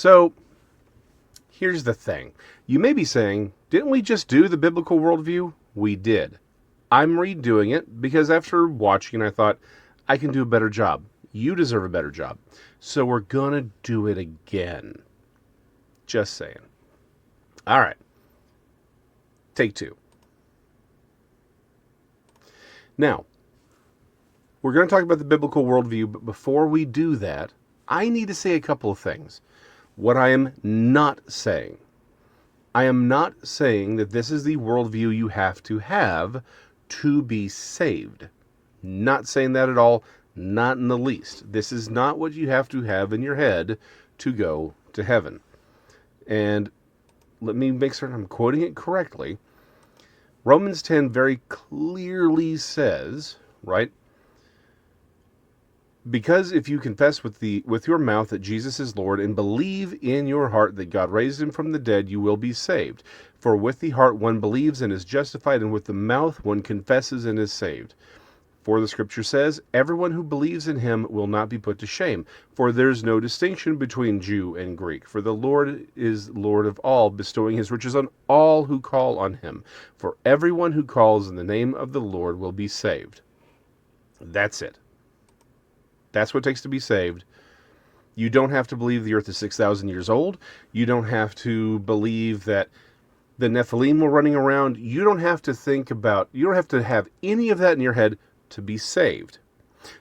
So, here's the thing. You may be saying, didn't we just do the biblical worldview? We did. I'm redoing it because after watching, I thought, I can do a better job. You deserve a better job. So we're going to do it again. Just saying. All right. Take two. Now, we're going to talk about the biblical worldview, but before we do that, I need to say a couple of things. What I am not saying. I am not saying that this is the worldview you have to be saved. Not saying that at all, not in the least. This is not what you have to have in your head to go to heaven. And let me make certain I'm quoting it correctly. Romans 10 very clearly says, right? Because if you confess with your mouth that Jesus is Lord and believe in your heart that God raised him from the dead, you will be saved. For with the heart one believes and is justified, and with the mouth one confesses and is saved. For the scripture says, everyone who believes in him will not be put to shame. For there is no distinction between Jew and Greek. For the Lord is Lord of all, bestowing his riches on all who call on him. For everyone who calls in the name of the Lord will be saved. That's it. That's what it takes to be saved. You don't have to believe the earth is 6,000 years old. You don't have to believe that the Nephilim were running around. You don't have to have any of that in your head to be saved.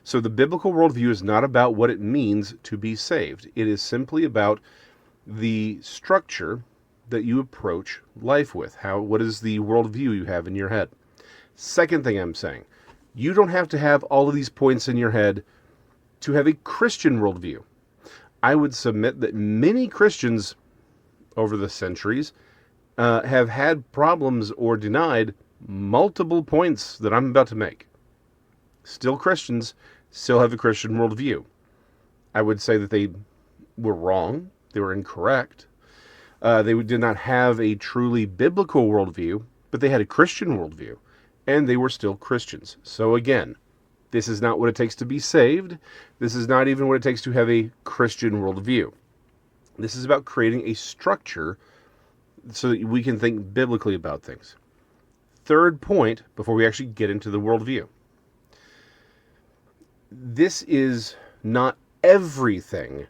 So the biblical worldview is not about what it means to be saved. It is simply about the structure that you approach life with. What is the worldview you have in your head? Second thing I'm saying, you don't have to have all of these points in your head to have a Christian worldview. I would submit that many Christians over the centuries have had problems or denied multiple points that I'm about to make. Still Christians, still have a Christian worldview. I would say that they were wrong, they were incorrect. They did not have a truly biblical worldview, but they had a Christian worldview, and they were still Christians. So again, this is not what it takes to be saved. This is not even what it takes to have a Christian worldview. This is about creating a structure so that we can think biblically about things. Third point, before we actually get into the worldview. This is not everything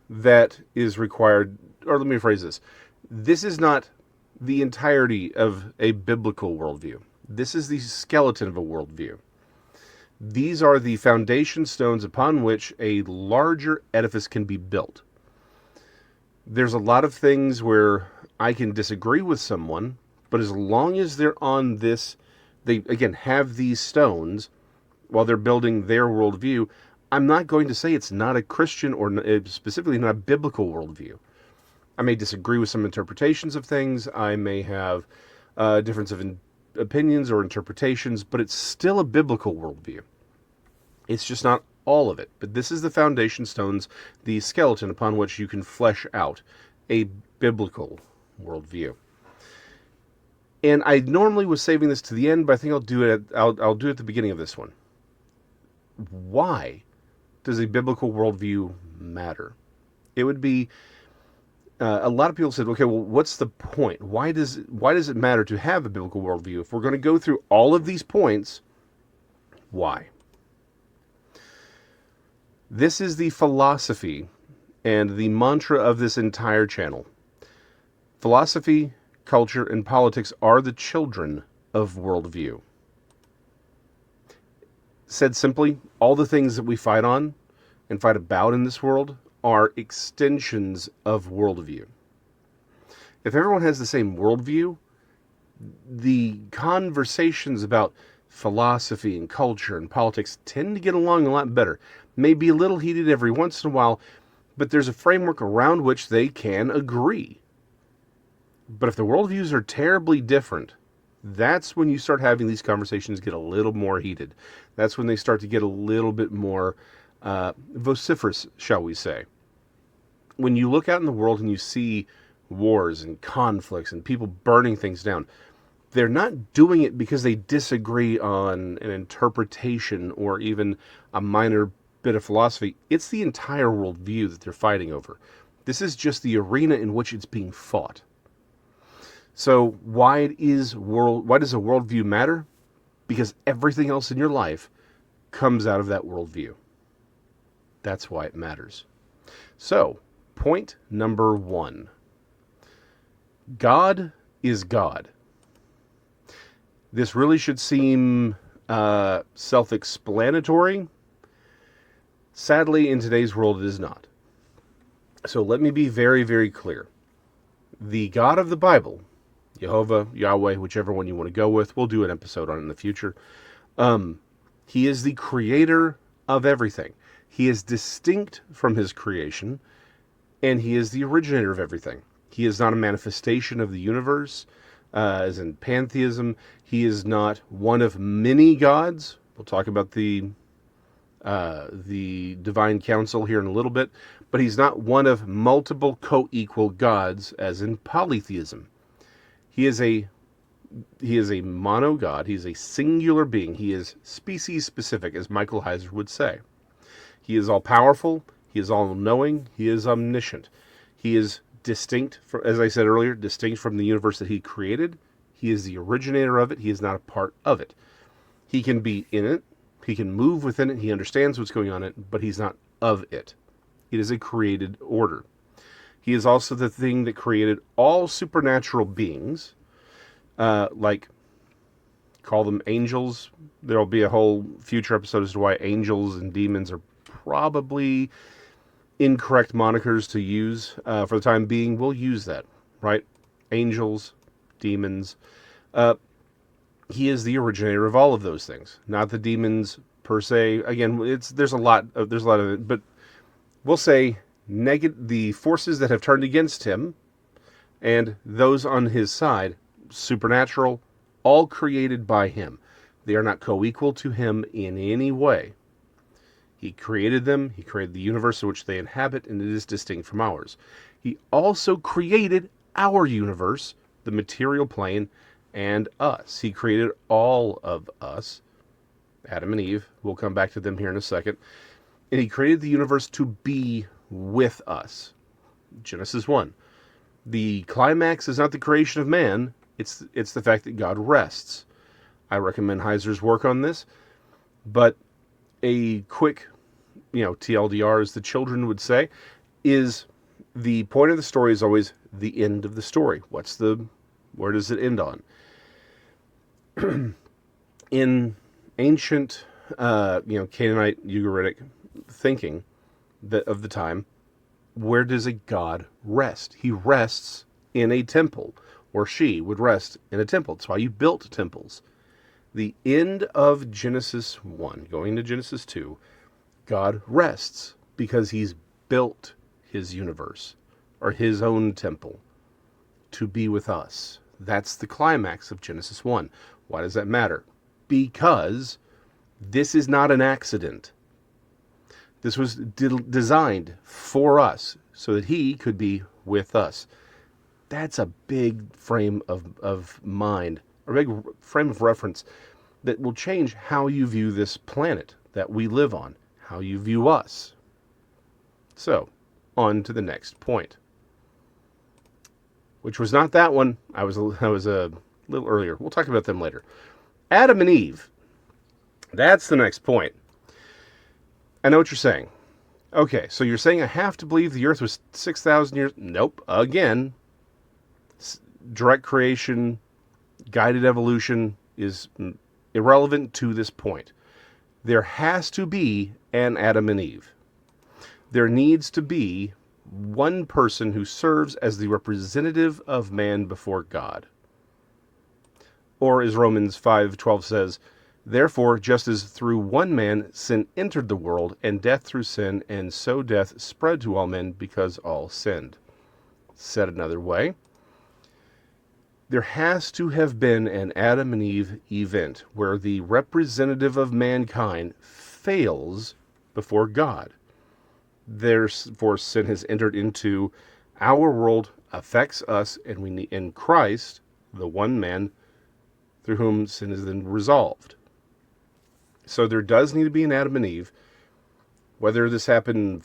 that is required, or let me rephrase this. This is not the entirety of a biblical worldview. This is the skeleton of a worldview. These are the foundation stones upon which a larger edifice can be built. There's a lot of things where I can disagree with someone, but as long as they're on this, they, again, have these stones while they're building their worldview, I'm not going to say it's not a Christian or specifically not a biblical worldview. I may disagree with some interpretations of things. I may have a difference of opinions or interpretations, but it's still a biblical worldview. It's just not all of it. But this is the foundation stones, the skeleton upon which you can flesh out a biblical worldview. And I normally was saving this to the end, but I think I'll do it at the beginning of this one. Why does a biblical worldview matter? It would be a lot of people said, okay, well, what's the point? Why does it matter to have a biblical worldview? If we're going to go through all of these points, why? This is the philosophy and the mantra of this entire channel. Philosophy, culture, and politics are the children of worldview. Said simply, all the things that we fight on and fight about in this world are extensions of worldview. If everyone has the same worldview, the conversations about philosophy and culture and politics tend to get along a lot better. May be a little heated every once in a while, but there's a framework around which they can agree. But if the worldviews are terribly different, that's when you start having these conversations get a little more heated. That's when they start to get a little bit more vociferous, shall we say. When you look out in the world and you see wars and conflicts and people burning things down, they're not doing it because they disagree on an interpretation or even a minor bit of philosophy. It's the entire worldview that they're fighting over. This is just the arena in which it's being fought. So why does a worldview matter? Because everything else in your life comes out of that worldview. That's why it matters. So, point number 1. God is God. This really should seem self-explanatory. Sadly, in today's world, it is not. So let me be very, very clear. The God of the Bible, Jehovah, Yahweh, whichever one you want to go with, we'll do an episode on it in the future. He is the creator of everything. He is distinct from his creation, and he is the originator of everything. He is not a manifestation of the universe, as in pantheism. He is not one of many gods. We'll talk about the divine council here in a little bit, but he's not one of multiple co-equal gods, as in polytheism. He is a mono-god. He is a singular being. He is species-specific, as Michael Heiser would say. He is all-powerful. He is all-knowing. He is omniscient. He is distinct, as I said earlier, distinct from the universe that he created. He is the originator of it. He is not a part of it. He can be in it. He can move within it. He understands what's going on in it, but he's not of it. It is a created order. He is also the thing that created all supernatural beings, like, call them angels. There'll be a whole future episode as to why angels and demons are probably incorrect monikers to use. For the time being, we'll use that, right? Angels, demons. He is the originator of all of those things, not the demons per se. Again, there's a lot of it, but we'll say the forces that have turned against him and those on his side, supernatural, all created by him. They are not co-equal to him in any way. He created them. He created the universe in which they inhabit, and it is distinct from ours. He also created our universe, the material plane, and us. He created all of us, Adam and Eve. We'll come back to them here in a second. And he created the universe to be with us. Genesis 1. The climax is not the creation of man. It's the fact that God rests. I recommend Heiser's work on this. But a quick, TLDR, as the children would say, is the point of the story is always the end of the story. Where does it end on? In ancient, Canaanite, Ugaritic thinking of the time, where does a god rest? He rests in a temple, or she would rest in a temple. That's why you built temples. The end of Genesis 1, going to Genesis 2, God rests because he's built his universe, or his own temple, to be with us. That's the climax of Genesis 1. Why does that matter? Because this is not an accident. This was designed for us so that he could be with us. That's a big frame of mind, or a big frame of reference that will change how you view this planet that we live on, how you view us. So, on to the next point, which was not that one. I was a little earlier. We'll talk about them later. Adam and Eve. That's the next point. I know what you're saying. Okay, so you're saying I have to believe the earth was 6,000 years? Nope. Again, direct creation, guided evolution is irrelevant to this point. There has to be an Adam and Eve. There needs to be one person who serves as the representative of man before God. Or as Romans 5:12 says, therefore, just as through one man sin entered the world, and death through sin, and so death spread to all men because all sinned. Said another way, there has to have been an Adam and Eve event where the representative of mankind fails before God. Therefore, sin has entered into our world, affects us, and we need in Christ, the one man through whom sin is then resolved. So there does need to be an Adam and Eve. Whether this happened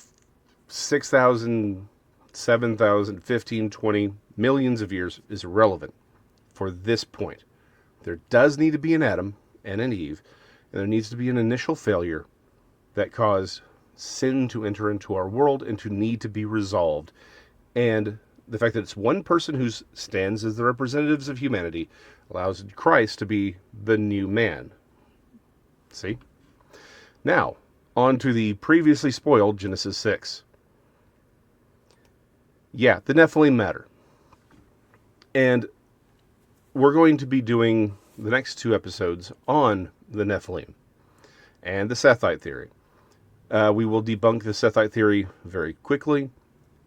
6,000, 7,000, 15, 20 millions of years is irrelevant for this point. There does need to be an Adam and an Eve, and there needs to be an initial failure that caused sin to enter into our world and to need to be resolved. And the fact that it's one person who stands as the representatives of humanity allows Christ to be the new man. See? Now, on to the previously spoiled Genesis 6. Yeah, the Nephilim matter. And we're going to be doing the next 2 episodes on the Nephilim and the Sethite theory. We will debunk the Sethite theory very quickly.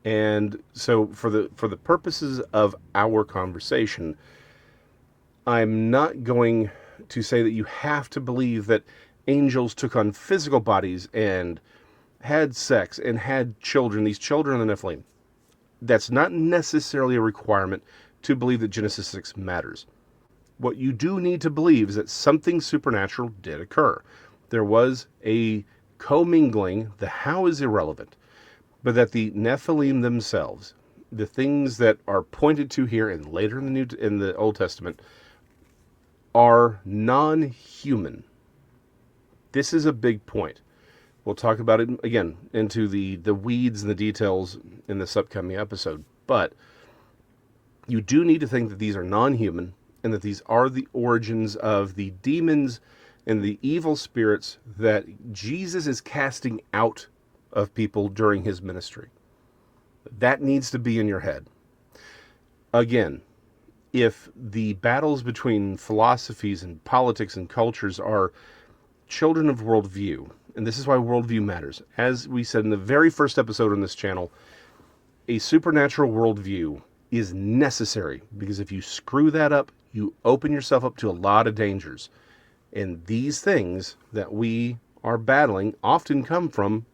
And so for the purposes of our conversation, I'm not going to say that you have to believe that angels took on physical bodies and had sex and had children, these children of the Nephilim. That's not necessarily a requirement to believe that Genesis 6 matters. What you do need to believe is that something supernatural did occur. There was a commingling. The how is irrelevant. But that the Nephilim themselves, the things that are pointed to here and later in the Old Testament, are non-human. This is a big point. We'll talk about it again into the weeds and the details in this upcoming episode. But you do need to think that these are non-human and that these are the origins of the demons and the evil spirits that Jesus is casting out of people during his ministry. That needs to be in your head. Again, if the battles between philosophies and politics and cultures are children of worldview, and this is why worldview matters. As we said in the very first episode on this channel, a supernatural worldview is necessary, because if you screw that up, you open yourself up to a lot of dangers. And these things that we are battling often come from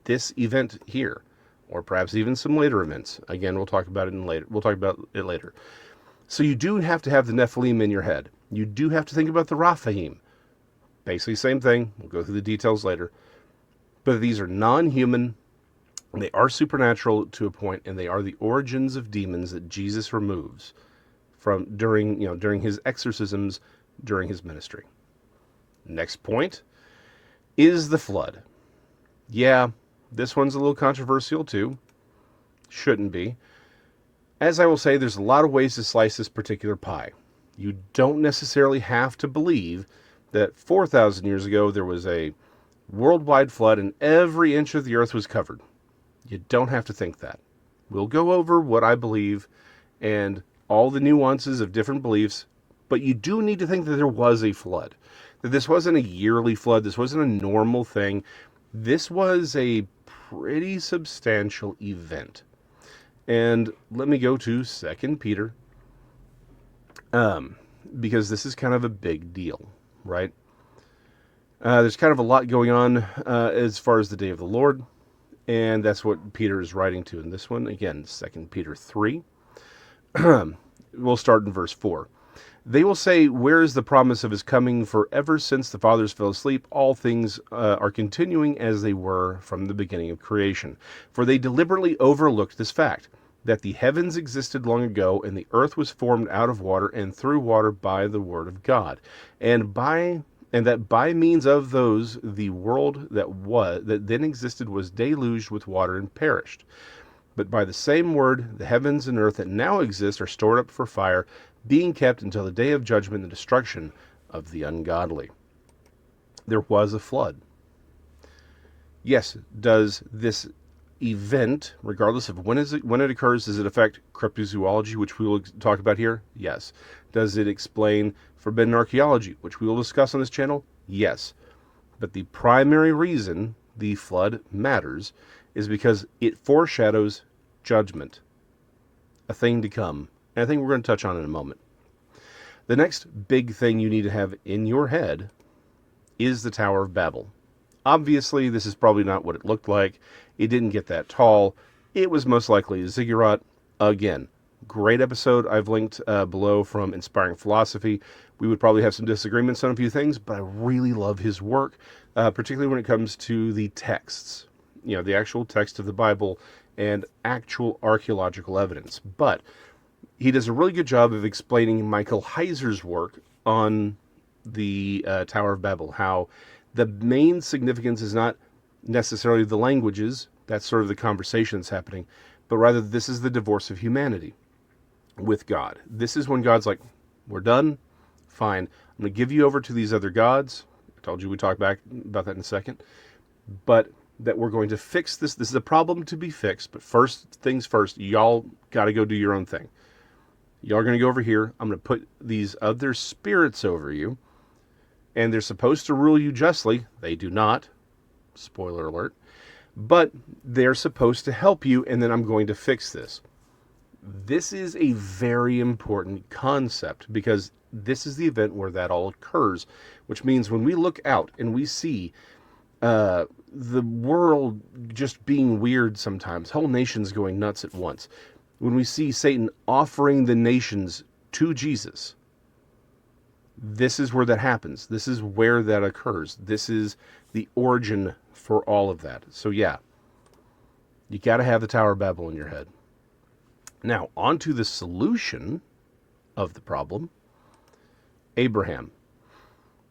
this event here, or perhaps even some later events. Again, we'll talk about it later. So you do have to have the Nephilim in your head. You do have to think about the Raphaim. Basically, same thing. We'll go through the details later. But these are non-human. They are supernatural to a point, and they are the origins of demons that Jesus removes from during his exorcisms, during his ministry. Next point is the flood. Yeah, this one's a little controversial too. Shouldn't be. As I will say, there's a lot of ways to slice this particular pie. You don't necessarily have to believe that 4,000 years ago there was a worldwide flood and every inch of the earth was covered. You don't have to think that. We'll go over what I believe and all the nuances of different beliefs, but you do need to think that there was a flood. That this wasn't a yearly flood. This wasn't a normal thing. This was a pretty substantial event. And let me go to 2 Peter, because this is kind of a big deal, right? There's kind of a lot going on as far as the day of the Lord, and that's what Peter is writing to in this one. Again, 2 Peter 3. We'll start in verse 4. They will say, where is the promise of his coming? For ever since the fathers fell asleep, all things are continuing as they were from the beginning of creation. For they deliberately overlooked this fact, that the heavens existed long ago, and the earth was formed out of water and through water by the word of God, and that by means of those the world that then existed was deluged with water and perished. But by the same word, the heavens and earth that now exist are stored up for fire, being kept until the day of judgment and destruction of the ungodly. There was a flood. Yes, does this event, regardless of when it occurs, does it affect cryptozoology, which we will talk about here? Yes. Does it explain forbidden archaeology, which we will discuss on this channel? Yes. But the primary reason the flood matters is because it foreshadows judgment, a thing to come. And I think we're going to touch on it in a moment. The next big thing you need to have in your head is the Tower of Babel. Obviously, this is probably not what it looked like. It didn't get that tall. It was most likely a ziggurat. Again, great episode I've linked below from Inspiring Philosophy. We would probably have some disagreements on a few things, but I really love his work, particularly when it comes to the texts. the actual text of the Bible and actual archaeological evidence. But he does a really good job of explaining Michael Heiser's work on the Tower of Babel, how the main significance is not necessarily the languages, that's sort of the conversation that's happening, but rather this is the divorce of humanity with God. This is when God's like, we're done, fine, I'm going to give you over to these other gods. I told you we'd talk back about that in a second, but that we're going to fix this. This is a problem to be fixed, but first things first, y'all got to go do your own thing. Y'all are going to go over here. I'm going to put these other spirits over you, and they're supposed to rule you justly. They do not. Spoiler alert. But they're supposed to help you, and then I'm going to fix this. This is a very important concept, because this is the event where that all occurs, which means when we look out and we see the world just being weird sometimes, whole nations going nuts at once, when we see Satan offering the nations to Jesus, this is where that happens. This is where that occurs. This is the origin for all of that. So yeah, you got to have the Tower of Babel in your head. Now, on to the solution of the problem. Abraham.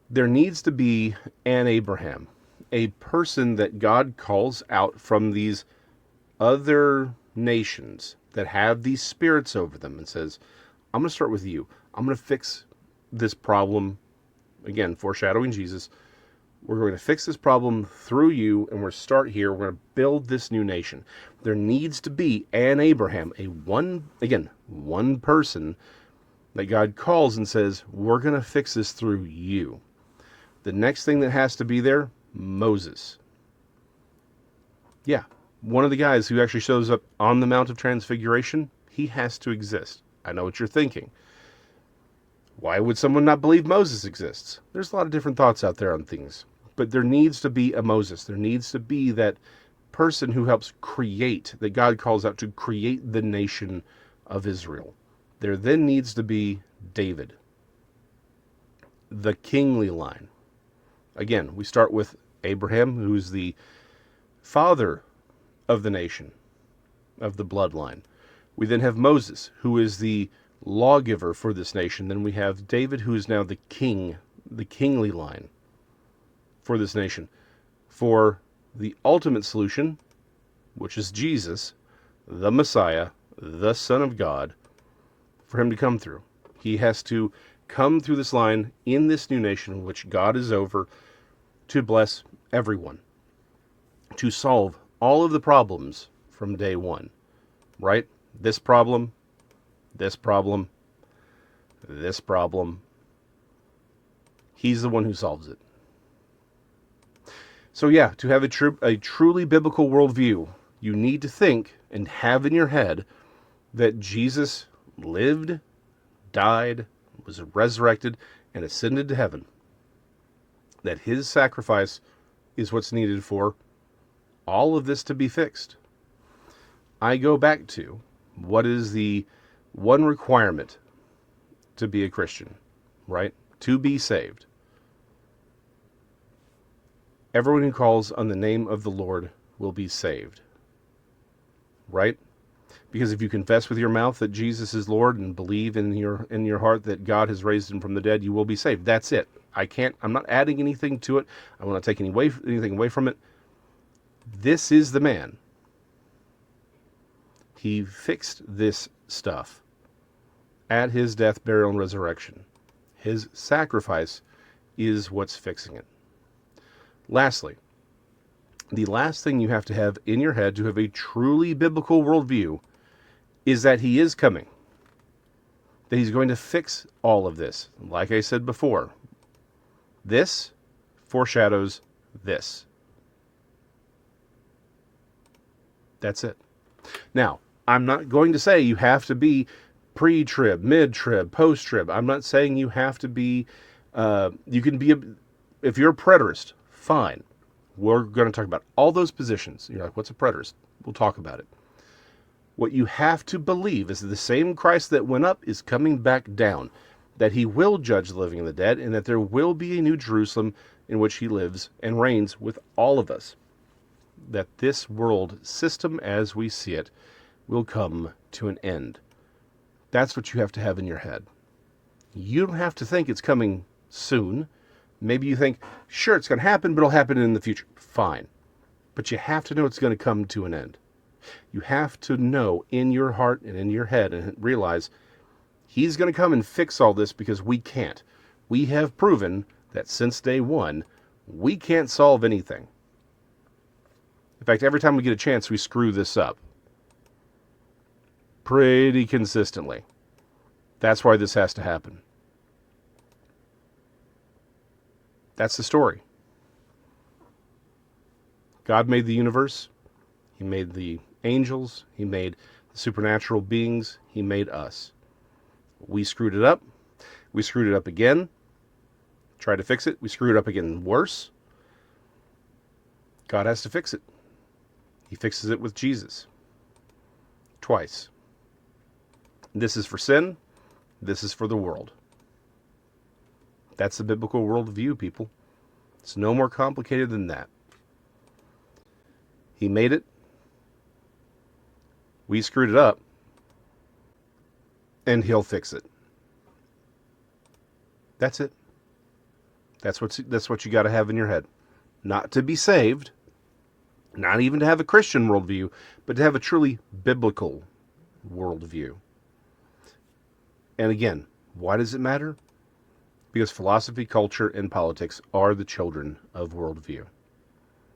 There needs to be an Abraham, a person that God calls out from these other nations that have these spirits over them and says, I'm going to start with you. I'm going to fix this problem. Again, foreshadowing Jesus. We're going to fix this problem through you, and we're start here. We're going to build this new nation. There needs to be an Abraham, one person that God calls and says, we're going to fix this through you. The next thing that has to be there, Moses. Yeah, one of the guys who actually shows up on the Mount of Transfiguration, he has to exist. I know what you're thinking. Why would someone not believe Moses exists? There's a lot of different thoughts out there on things. But there needs to be a Moses. There needs to be that person who helps create, that God calls out to create the nation of Israel. There then needs to be David, the kingly line. Again, we start with Abraham, who's the father of the nation, of the bloodline. We then have Moses, who is the lawgiver for this nation. Then we have David, who is now the king, the kingly line for this nation. For the ultimate solution, which is Jesus, the Messiah, the Son of God, for him to come through. He has to come through this line in this new nation, which God is over, to bless everyone, to solve all of the problems from day one, right? This problem, this problem, this problem. He's the one who solves it. So yeah, to have a truly biblical worldview, you need to think and have in your head that Jesus lived, died, was resurrected, and ascended to heaven. That his sacrifice is what's needed for all of this to be fixed. I go back to what is the one requirement to be a Christian, right? To be saved. Everyone who calls on the name of the Lord will be saved, right? Because if you confess with your mouth that Jesus is Lord and believe in your heart that God has raised him from the dead, you will be saved. That's it. I'm not adding anything to it. I will not take anything away from it. This is the man. He fixed this stuff at his death, burial, and resurrection. His sacrifice is what's fixing it. Lastly, the last thing you have to have in your head to have a truly biblical worldview is that he is coming. That he's going to fix all of this. Like I said before, this foreshadows this. That's it. Now, I'm not going to say you have to be pre-trib, mid-trib, post-trib. I'm not saying you have to be, you can be, if you're a preterist, fine. We're going to talk about all those positions. You're like, what's a preterist? We'll talk about it. What you have to believe is that the same Christ that went up is coming back down, that he will judge the living and the dead, and that there will be a new Jerusalem in which he lives and reigns with all of us. that this world system as we see it will come to an end. That's what you have to have in your head. You don't have to think it's coming soon. Maybe you think, sure, it's going to happen, but it'll happen in the future. Fine. But you have to know it's going to come to an end. You have to know in your heart and in your head and realize he's going to come and fix all this because we can't. We have proven that since day one, we can't solve anything. In fact, every time we get a chance, we screw this up. Pretty consistently. That's why this has to happen. That's the story. God made the universe. He made the angels. He made the supernatural beings. He made us. We screwed it up. We screwed it up again. Tried to fix it. We screwed it up again worse. God has to fix it. He fixes it with Jesus. Twice. This is for sin. This is for the world. That's the biblical worldview, people. It's no more complicated than that. He made it. We screwed it up. And he'll fix it. That's it. That's what you got to have in your head. Not to be saved, not even to have a Christian worldview, but to have a truly biblical worldview. And again, why does it matter? Because philosophy, culture, and politics are the children of worldview.